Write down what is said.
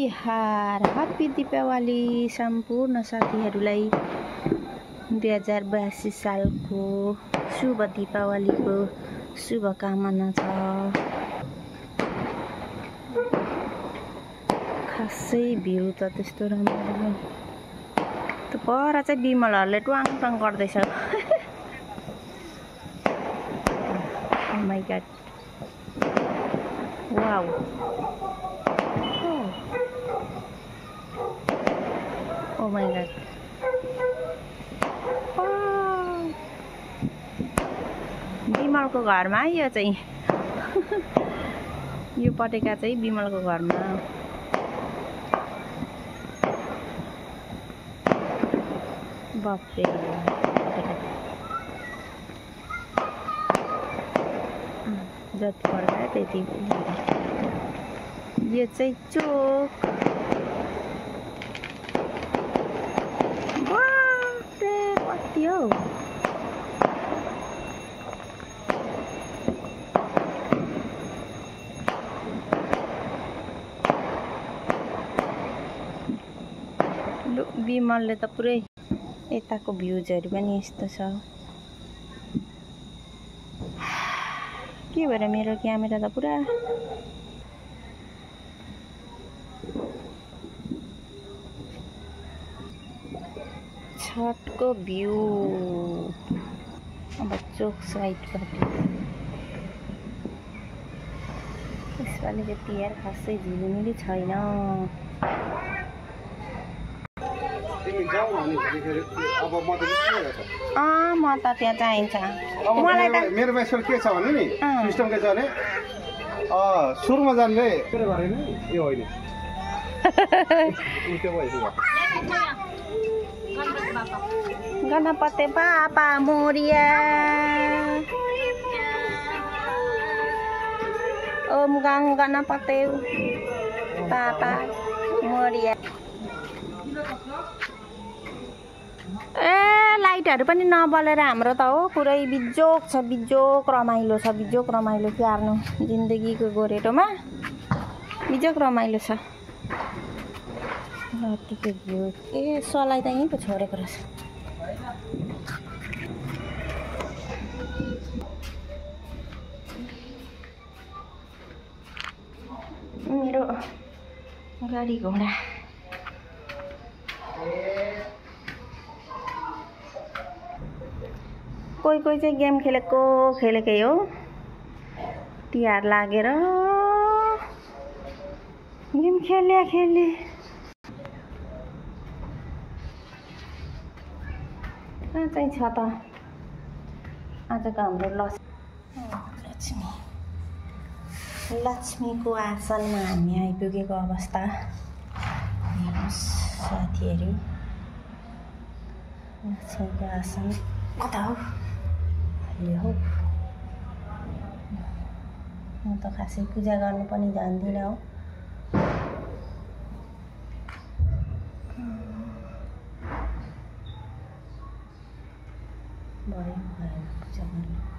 Tihar happy Deepawali सम्पूर्ण साथीहरूलाई 2082 सालको शुभ दीपावलीको शुभकामना छ। खासै भ्यू त त्यस्तो राम्रो त पर चाहिँ बिमलहरूले ट्वाङ ट्वाङ गर्दैछ। Oh my god. Wow. Oh my god. बिमलको घरमा यो चाहिँ यो पटेका चाहिँ बिमलको घरमा। बाफ्रे जति पड्कायो त्यति। यो चाहिँ चोक। बाफ्रे कति हो। बिमलले त पुरै यताको भ्यूजहरू पनि यस्तो छ। के भएर मेरो क्यामेरा त पुरा छठको भ्यू। अब चोक साइडबाट यसपालि चाहिँ तिहार खासै झिलिमिली छैन। म त त्यहाँ चाहिन्छ मलाई त। मेरोमा यसो के छ भने नि सिस्टम के छ भने सुरुमा जाने यो होइन गणपति बाबा मोरिया। ओम गणपति बाबा मोरिया। लाइटहरू पनि नबलेर हाम्रो त हो पुरै बिजोक छ। बिजोक रमाइलो छ। बिजोक रमाइलो क्यार्नु जिन्दगीको गोरेटोमा बिजोक रमाइलो छ। रातिको भ्यू सलाई त यहीँ पो छोडेको रहेछ। मेरो गाडी घोडा कोही कोही चाहिँ गेम खेलेकै हो। तिहार लागेर गेम खेले कहाँ चाहिँ छ त आजको हाम्रो लक्ष्मीको आसनमा हामी आइपुगेको अवस्था। हेर्नुहोस् साथीहरू, लक्ष्मीको आसन कता हो? यो हो। म त खासै पूजा गर्नु पनि जान्दिनँ हो। भयो पूजा गर्नु।